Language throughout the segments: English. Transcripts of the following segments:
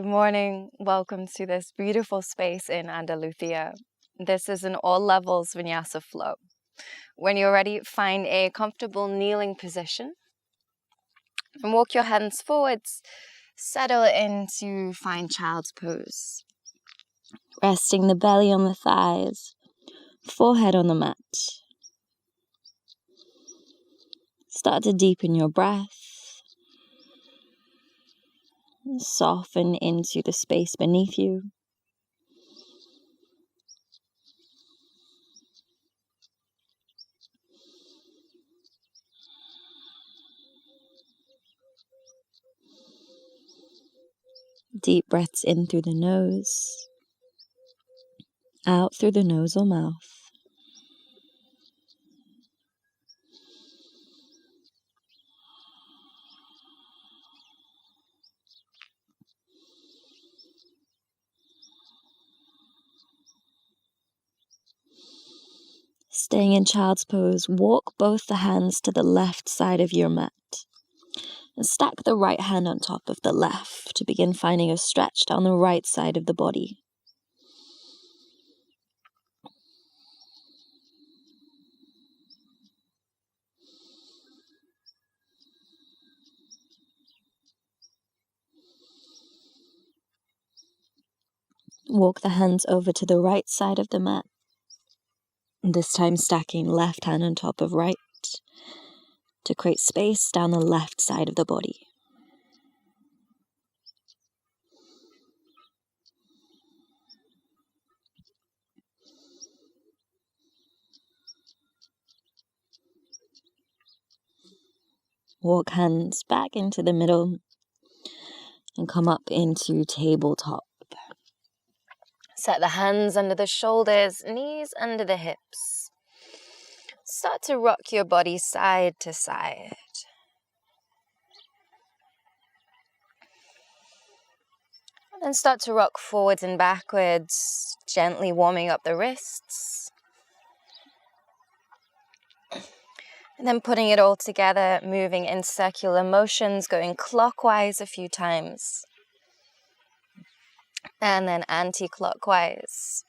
Good morning. Welcome to this beautiful space in Andalusia. This is an all levels Vinyasa flow. When you're ready, find a comfortable kneeling position and walk your hands forwards. Settle into fine child's pose. Resting the belly on the thighs, forehead on the mat. Start to deepen your breath. Soften into the space beneath you. Deep breaths in through the nose, out through the nose or mouth. Staying in child's pose, walk both the hands to the left side of your mat and stack the right hand on top of the left to begin finding a stretch down the right side of the body. Walk the hands over to the right side of the mat, this time stacking left hand on top of right to create space down the left side of the body. Walk hands back into the middle and come up into tabletop. Set the hands under the shoulders, knees under the hips. Start to rock your body side to side. And then start to rock forwards and backwards, gently warming up the wrists. And then putting it all together, moving in circular motions, going clockwise a few times. And then anti-clockwise.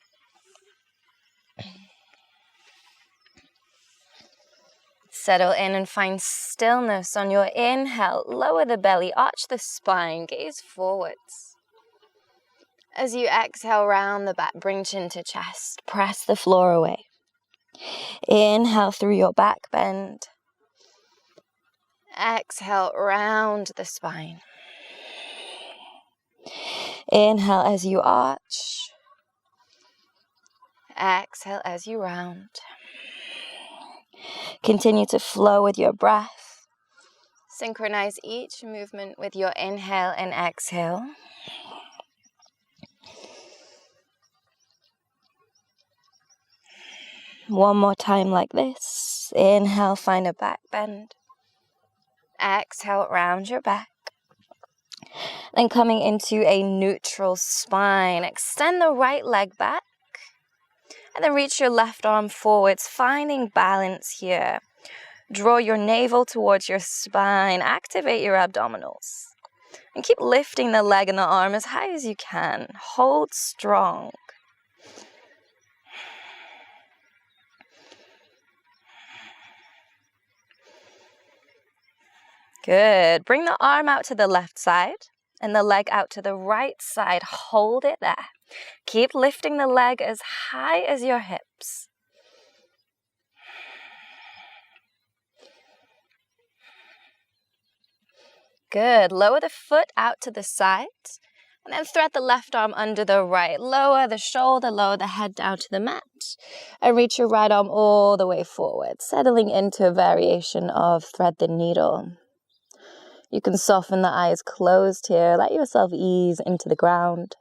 Settle in and find stillness on your inhale. Lower the belly, arch the spine, gaze forwards. As you exhale, round the back, bring chin to chest, press the floor away. Inhale through your back bend. Exhale, round the spine. Inhale as you arch. Exhale as you round. Continue to flow with your breath. Synchronize each movement with your inhale and exhale. One more time like this. Inhale, find a back bend. Exhale, round your back. Then coming into a neutral spine. Extend the right leg back. And then reach your left arm forwards, finding balance here. Draw your navel towards your spine. Activate your abdominals. And keep lifting the leg and the arm as high as you can. Hold strong. Good. Bring the arm out to the left side and the leg out to the right side. Hold it there. Keep lifting the leg as high as your hips. Good. Lower the foot out to the side and then thread the left arm under the right. Lower the shoulder, lower the head down to the mat and reach your right arm all the way forward, settling into a variation of thread the needle. You can soften the eyes closed here. Let yourself ease into the ground.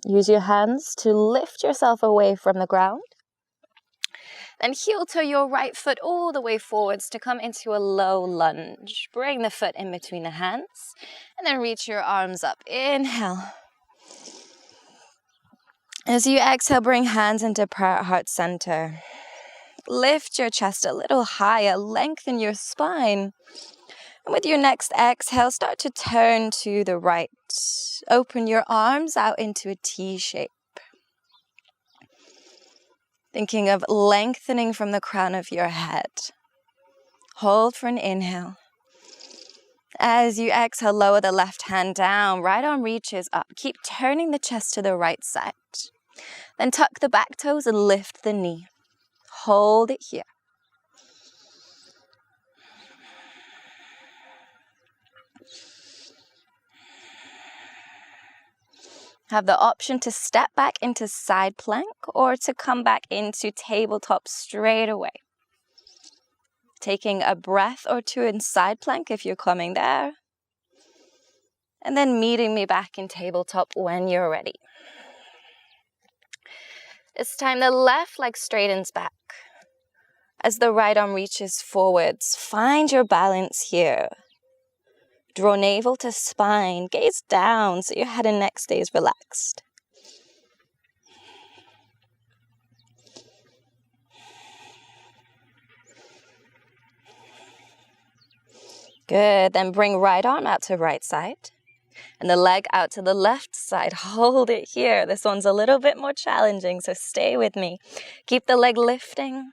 Use your hands to lift yourself away from the ground. Then heel toe your right foot all the way forwards to come into a low lunge. Bring the foot in between the hands and then reach your arms up. Inhale. As you exhale, bring hands into prayer at heart center. Lift your chest a little higher, lengthen your spine. And with your next exhale, start to turn to the right. Open your arms out into a T shape. Thinking of lengthening from the crown of your head. Hold for an inhale. As you exhale, lower the left hand down. Right arm reaches up. Keep turning the chest to the right side. Then tuck the back toes and lift the knee. Hold it here. Have the option to step back into side plank or to come back into tabletop straight away. Taking a breath or two in side plank if you're coming there. And then meeting me back in tabletop when you're ready. This time the left leg straightens back. As the right arm reaches forwards, find your balance here. Draw navel to spine, gaze down so your head and neck stays relaxed. Good, then bring right arm out to right side and the leg out to the left side. Hold it here. This one's a little bit more challenging, so stay with me. Keep the leg lifting.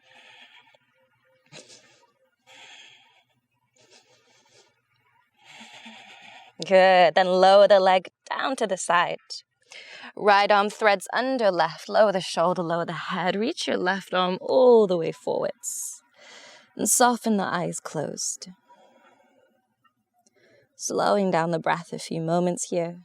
Good, then lower the leg down to the side. Right arm threads under left, lower the shoulder, lower the head. Reach your left arm all the way forwards. And soften the eyes closed. Slowing down the breath a few moments here.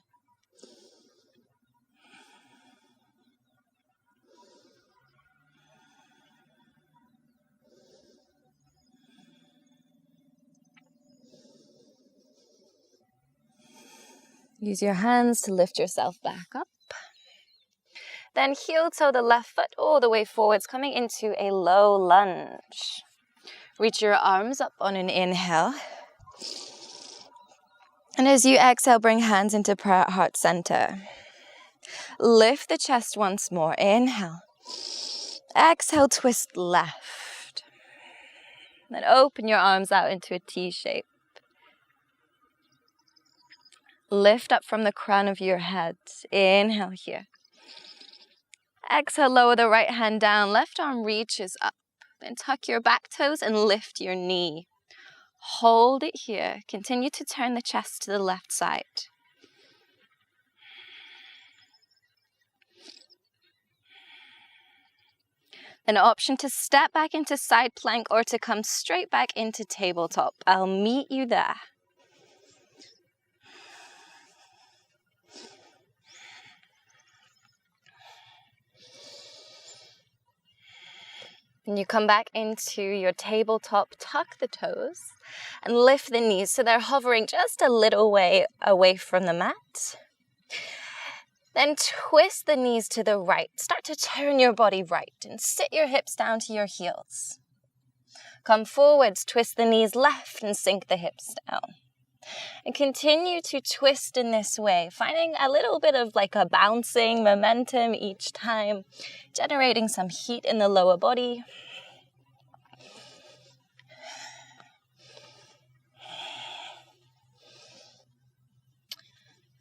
Use your hands to lift yourself back up. Then heel toe the left foot all the way forwards, coming into a low lunge. Reach your arms up on an inhale. And as you exhale, bring hands into prayer at heart center. Lift the chest once more. Inhale. Exhale, twist left. Then open your arms out into a T shape. Lift up from the crown of your head. Inhale here. Exhale, lower the right hand down. Left arm reaches up. Then tuck your back toes and lift your knee. Hold it here. Continue to turn the chest to the left side. An option to step back into side plank or to come straight back into tabletop. I'll meet you there. When you come back into your tabletop, tuck the toes and lift the knees so they're hovering just a little way away from the mat. Then twist the knees to the right. Start to turn your body right and sit your hips down to your heels. Come forwards, twist the knees left and sink the hips down. And continue to twist in this way, finding a little bit of like a bouncing momentum each time, generating some heat in the lower body.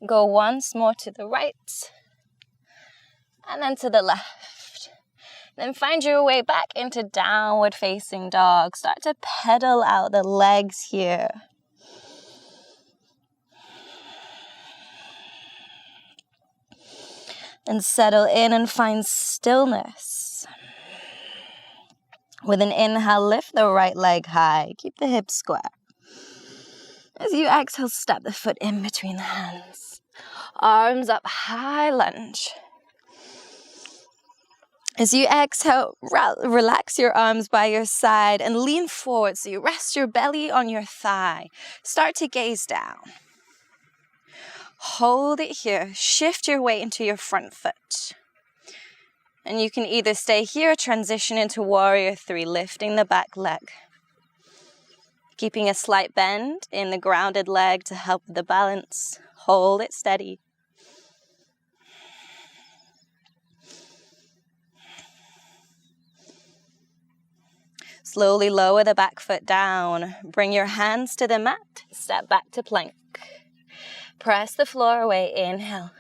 Go once more to the right, and then to the left. Then find your way back into downward facing dog. Start to pedal out the legs here. And settle in and find stillness. With an inhale, lift the right leg high. Keep the hips square. As you exhale, step the foot in between the hands. Arms up, high lunge. As you exhale, relax your arms by your side and lean forward so you rest your belly on your thigh. Start to gaze down. Hold it here. Shift your weight into your front foot. And you can either stay here or transition into warrior 3, lifting the back leg. Keeping a slight bend in the grounded leg to help with the balance. Hold it steady. Slowly lower the back foot down. Bring your hands to the mat. Step back to plank. Press the floor away. Inhale.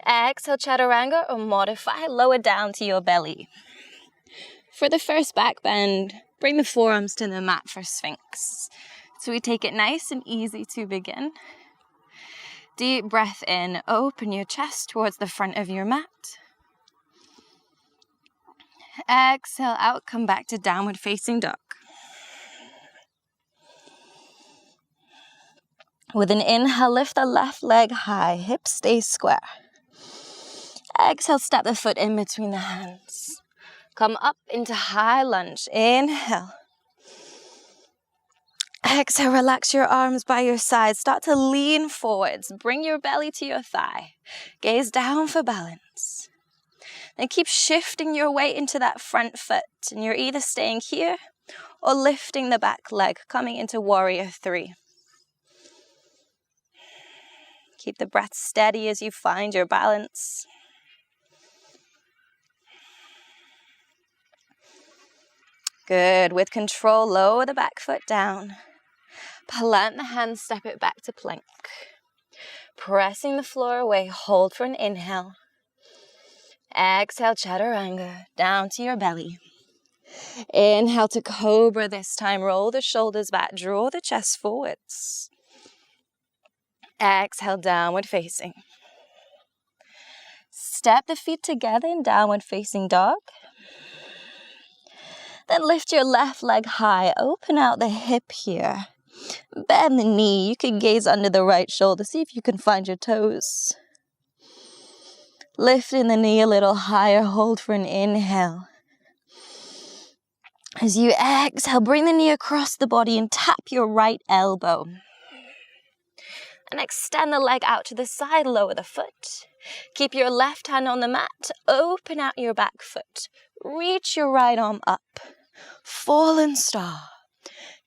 Exhale, chaturanga or modify. Lower down to your belly. For the first back bend, bring the forearms to the mat for Sphinx. So we take it nice and easy to begin. Deep breath in. Open your chest towards the front of your mat. Exhale out. Come back to downward facing dog. With an inhale, lift the left leg high. Hips stay square. Exhale, step the foot in between the hands. Come up into high lunge. Inhale. Exhale, relax your arms by your side. Start to lean forwards. Bring your belly to your thigh. Gaze down for balance. Then keep shifting your weight into that front foot. And you're either staying here or lifting the back leg, coming into warrior 3. Keep the breath steady as you find your balance. Good. With control, lower the back foot down. Plant the hands, step it back to plank. Pressing the floor away, hold for an inhale. Exhale, chaturanga, down to your belly. Inhale to cobra this time. Roll the shoulders back, draw the chest forwards. Exhale, downward facing. Step the feet together in downward facing dog. Then lift your left leg high. Open out the hip here. Bend the knee. You can gaze under the right shoulder. See if you can find your toes. Lifting the knee a little higher. Hold for an inhale. As you exhale, bring the knee across the body and tap your right elbow. And extend the leg out to the side. Lower the foot. Keep your left hand on the mat. Open out your back foot. Reach your right arm up. Fallen star.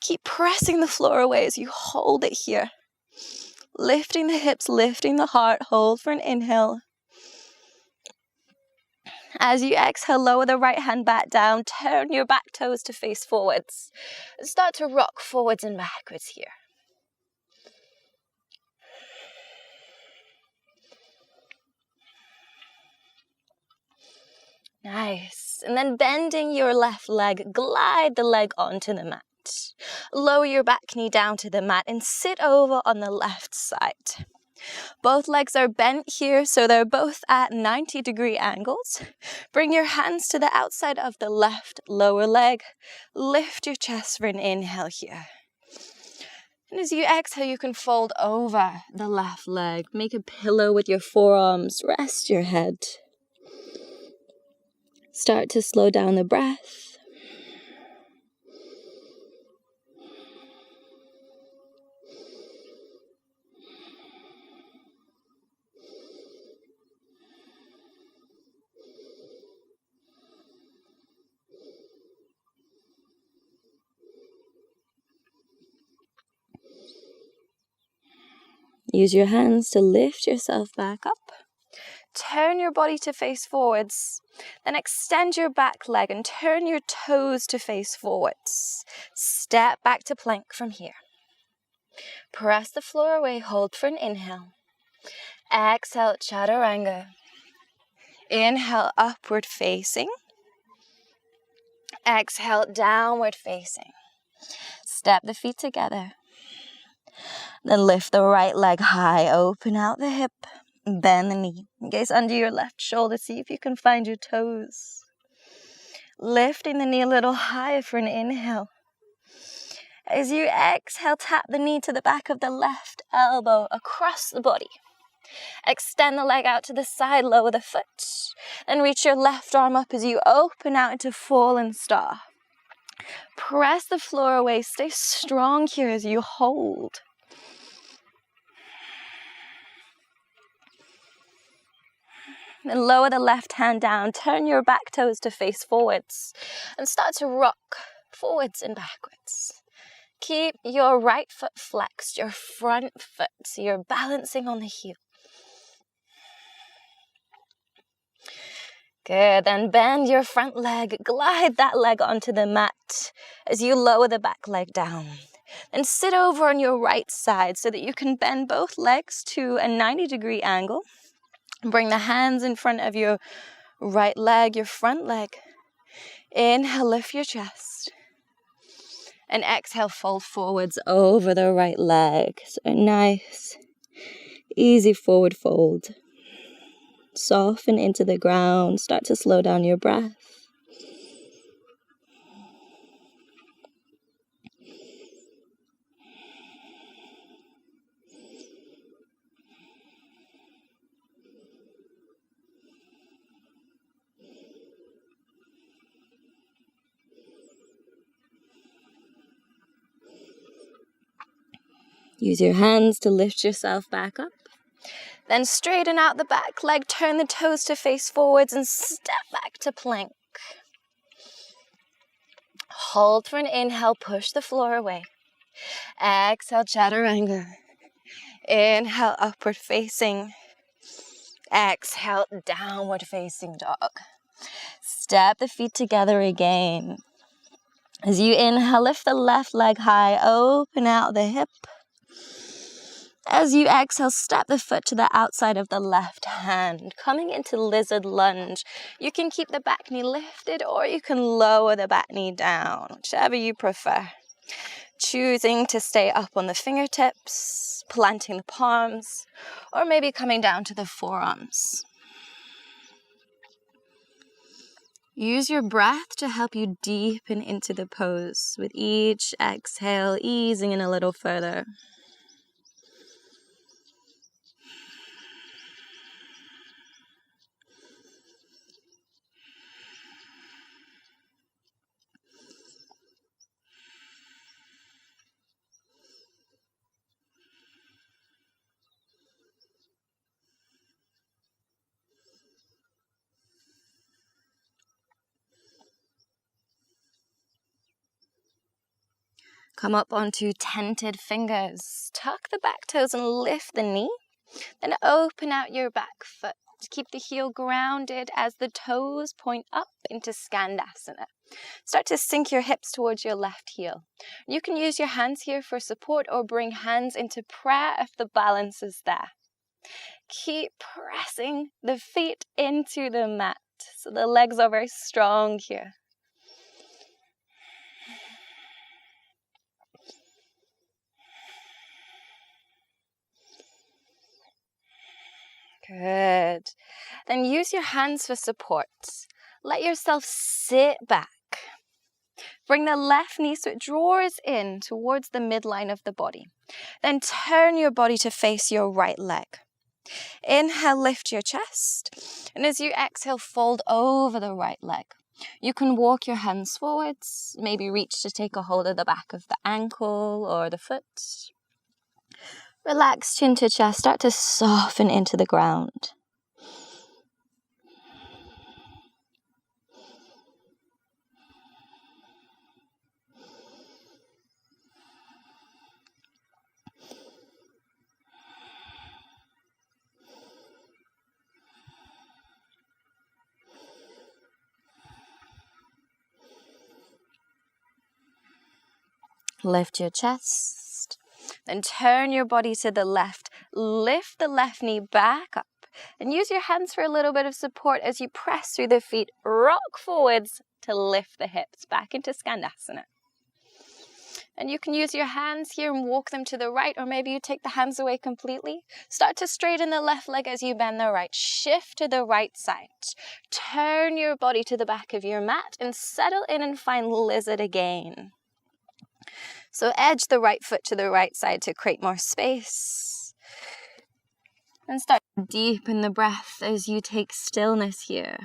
Keep pressing the floor away as you hold it here. Lifting the hips, lifting the heart. Hold for an inhale. As you exhale, lower the right hand back down. Turn your back toes to face forwards. And start to rock forwards and backwards here. Nice. And then bending your left leg, glide the leg onto the mat. Lower your back knee down to the mat and sit over on the left side. Both legs are bent here, so they're both at 90-degree angles. Bring your hands to the outside of the left lower leg. Lift your chest for an inhale here. And as you exhale, you can fold over the left leg. Make a pillow with your forearms. Rest your head. Start to slow down the breath. Use your hands to lift yourself back up. Turn your body to face forwards. Then extend your back leg and turn your toes to face forwards. Step back to plank from here. Press the floor away. Hold for an inhale. Exhale, chaturanga. Inhale, upward facing. Exhale, downward facing. Step the feet together. Then lift the right leg high. Open out the hip. Bend the knee. Gaze under your left shoulder. See if you can find your toes. Lifting the knee a little higher for an inhale. As you exhale, tap the knee to the back of the left elbow across the body. Extend the leg out to the side. Lower the foot. Then reach your left arm up as you open out into fallen star. Press the floor away. Stay strong here as you hold. Then lower the left hand down. Turn your back toes to face forwards. And start to rock forwards and backwards. Keep your right foot flexed, your front foot, so you're balancing on the heel. Good, then bend your front leg. Glide that leg onto the mat. as you lower the back leg down. Then sit over on your right side so that you can bend both legs to a 90-degree angle. Bring the hands in front of your right leg, your front leg. Inhale, lift your chest. And exhale, fold forwards over the right leg. So nice, easy forward fold. Soften into the ground. Start to slow down your breath. Use your hands to lift yourself back up. Then straighten out the back leg, turn the toes to face forwards and step back to plank. Hold for an inhale, push the floor away. Exhale, chaturanga. Inhale, upward facing. Exhale, downward facing dog. Step the feet together again. As you inhale, lift the left leg high, open out the hip. As you exhale, step the foot to the outside of the left hand, coming into lizard lunge. You can keep the back knee lifted or you can lower the back knee down, whichever you prefer. Choosing to stay up on the fingertips, planting the palms, or maybe coming down to the forearms. Use your breath to help you deepen into the pose, with each exhale easing in a little further. Come up onto tented fingers. Tuck the back toes and lift the knee. Then open out your back foot. Keep the heel grounded as the toes point up into Skandasana. Start to sink your hips towards your left heel. You can use your hands here for support or bring hands into prayer if the balance is there. Keep pressing the feet into the mat so the legs are very strong here. Good. Then use your hands for support. Let yourself sit back. Bring the left knee so it draws in towards the midline of the body. Then turn your body to face your right leg. Inhale, lift your chest. And as you exhale, fold over the right leg. You can walk your hands forwards, maybe reach to take a hold of the back of the ankle or the foot. Relax chin to chest, start to soften into the ground. Lift your chest, then turn your body to the left. Lift the left knee back up and use your hands for a little bit of support as you press through the feet. Rock forwards to lift the hips back into Skandasana. And you can use your hands here and walk them to the right, or maybe you take the hands away completely. Start to straighten the left leg as you bend the right. Shift to the right side. Turn your body to the back of your mat and settle in and find lizard again. So edge the right foot to the right side to create more space. And start to deepen the breath as you take stillness here.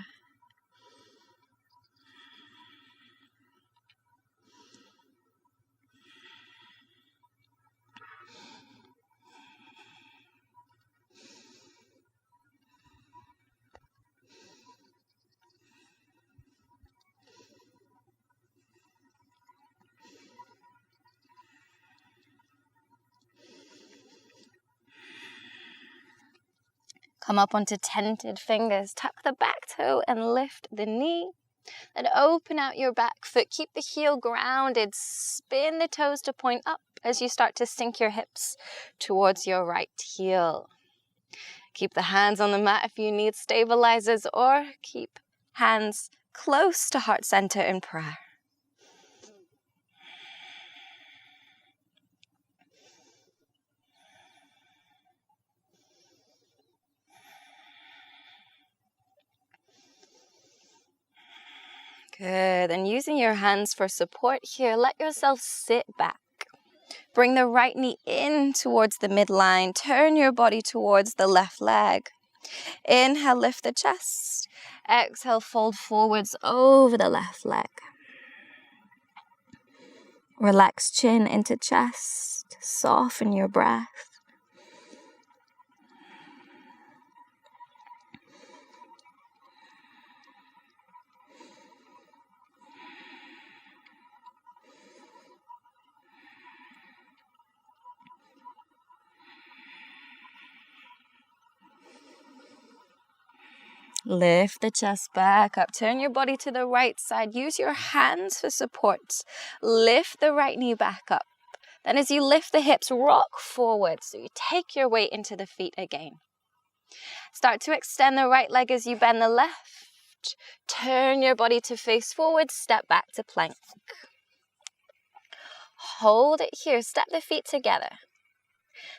Come up onto tented fingers. Tuck the back toe and lift the knee. Then open out your back foot. Keep the heel grounded. Spin the toes to point up as you start to sink your hips towards your right heel. Keep the hands on the mat if you need stabilizers, or keep hands close to heart center in prayer. Good, and using your hands for support here, let yourself sit back. Bring the right knee in towards the midline. Turn your body towards the left leg. Inhale, lift the chest. Exhale, fold forwards over the left leg. Relax chin into chest. Soften your breath. Lift the chest back up. Turn your body to the right side. Use your hands for support. Lift the right knee back up. Then as you lift the hips, rock forward. So you take your weight into the feet again. Start to extend the right leg as you bend the left. Turn your body to face forward. Step back to plank. Hold it here. Step the feet together.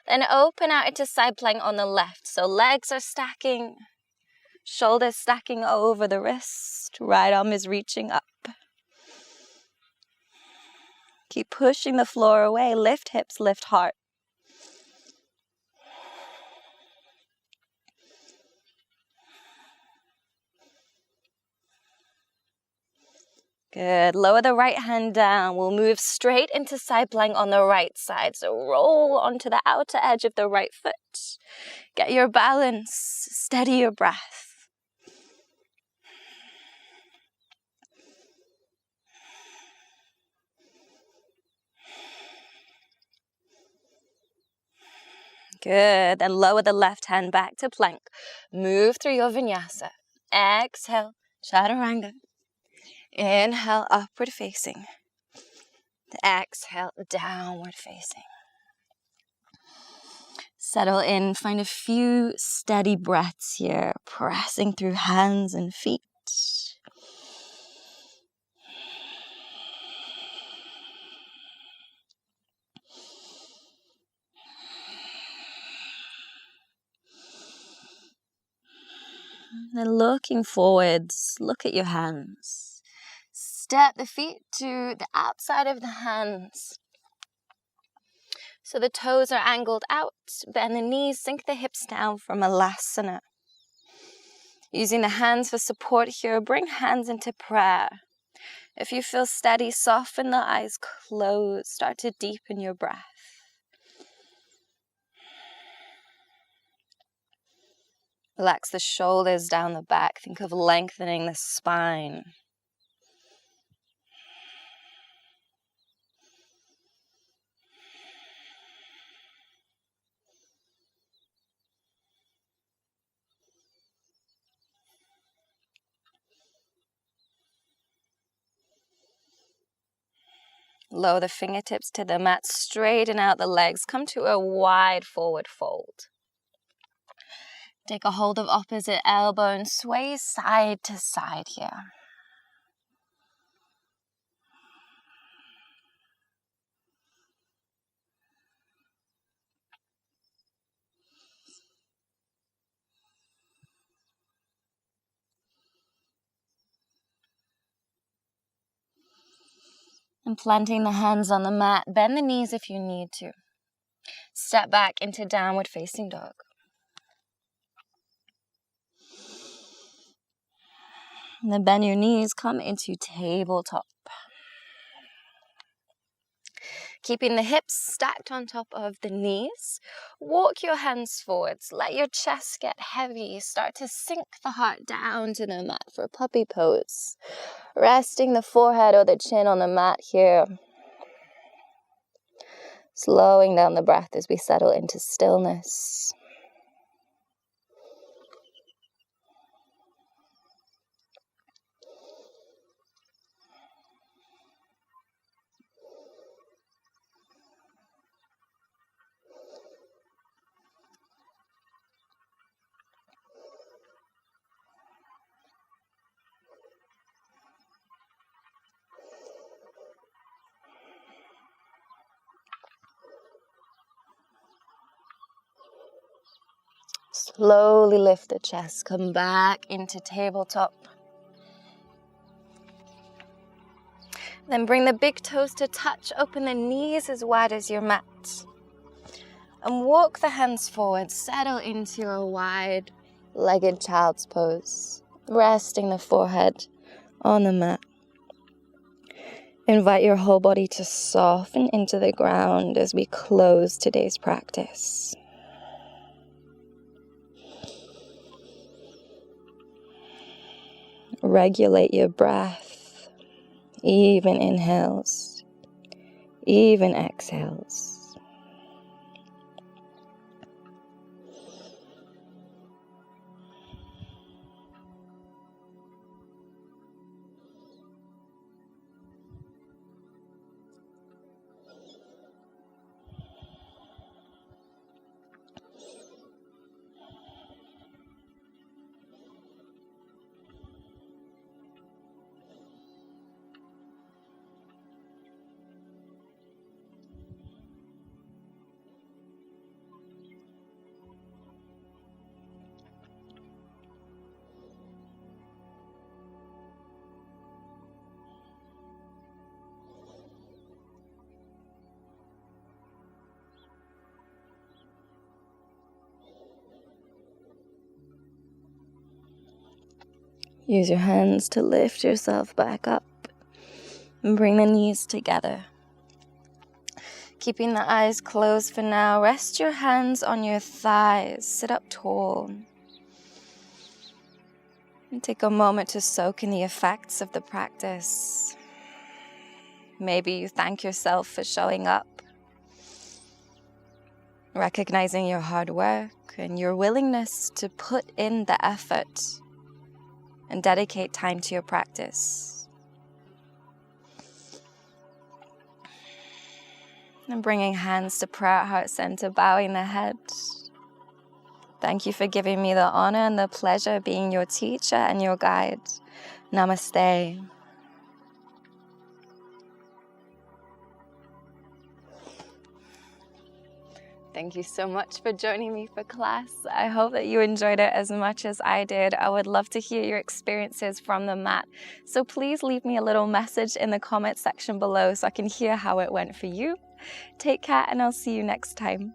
Then open out into side plank on the left. So legs are stacking. Shoulders stacking over the wrist. Right arm is reaching up. Keep pushing the floor away. Lift hips, lift heart. Good. Lower the right hand down. We'll move straight into side plank on the right side. So roll onto the outer edge of the right foot. Get your balance. Steady your breath. Good. Then lower the left hand back to plank. Move through your vinyasa. Exhale, chaturanga. Inhale, upward facing. Exhale, downward facing. Settle in. Find a few steady breaths here, pressing through hands and feet. Then looking forwards, look at your hands. Step the feet to the outside of the hands. So the toes are angled out. Bend the knees, sink the hips down for Malasana. Using the hands for support here, bring hands into prayer. If you feel steady, soften the eyes closed. Start to deepen your breath. Relax the shoulders down the back. Think of lengthening the spine. Lower the fingertips to the mat. Straighten out the legs. Come to a wide forward fold. Take a hold of opposite elbow and sway side to side here. And planting the hands on the mat, bend the knees if you need to. Step back into downward facing dog. And then bend your knees, come into tabletop. Keeping the hips stacked on top of the knees. Walk your hands forwards. Let your chest get heavy. Start to sink the heart down to the mat for puppy pose. Resting the forehead or the chin on the mat here. Slowing down the breath as we settle into stillness. Slowly lift the chest, come back into tabletop. Then bring the big toes to touch, open the knees as wide as your mat. And walk the hands forward, settle into a wide-legged child's pose, resting the forehead on the mat. Invite your whole body to soften into the ground as we close today's practice. Regulate your breath, even inhales, even exhales. Use your hands to lift yourself back up and bring the knees together. Keeping the eyes closed for now, rest your hands on your thighs, sit up tall. And take a moment to soak in the effects of the practice. Maybe you thank yourself for showing up, recognizing your hard work and your willingness to put in the effort and dedicate time to your practice. And bringing hands to prayer at heart center, bowing the head. Thank you for giving me the honor and the pleasure of being your teacher and your guide. Namaste. Thank you so much for joining me for class. I hope that you enjoyed it as much as I did. I would love to hear your experiences from the mat. So please leave me a little message in the comment section below so I can hear how it went for you. Take care and I'll see you next time.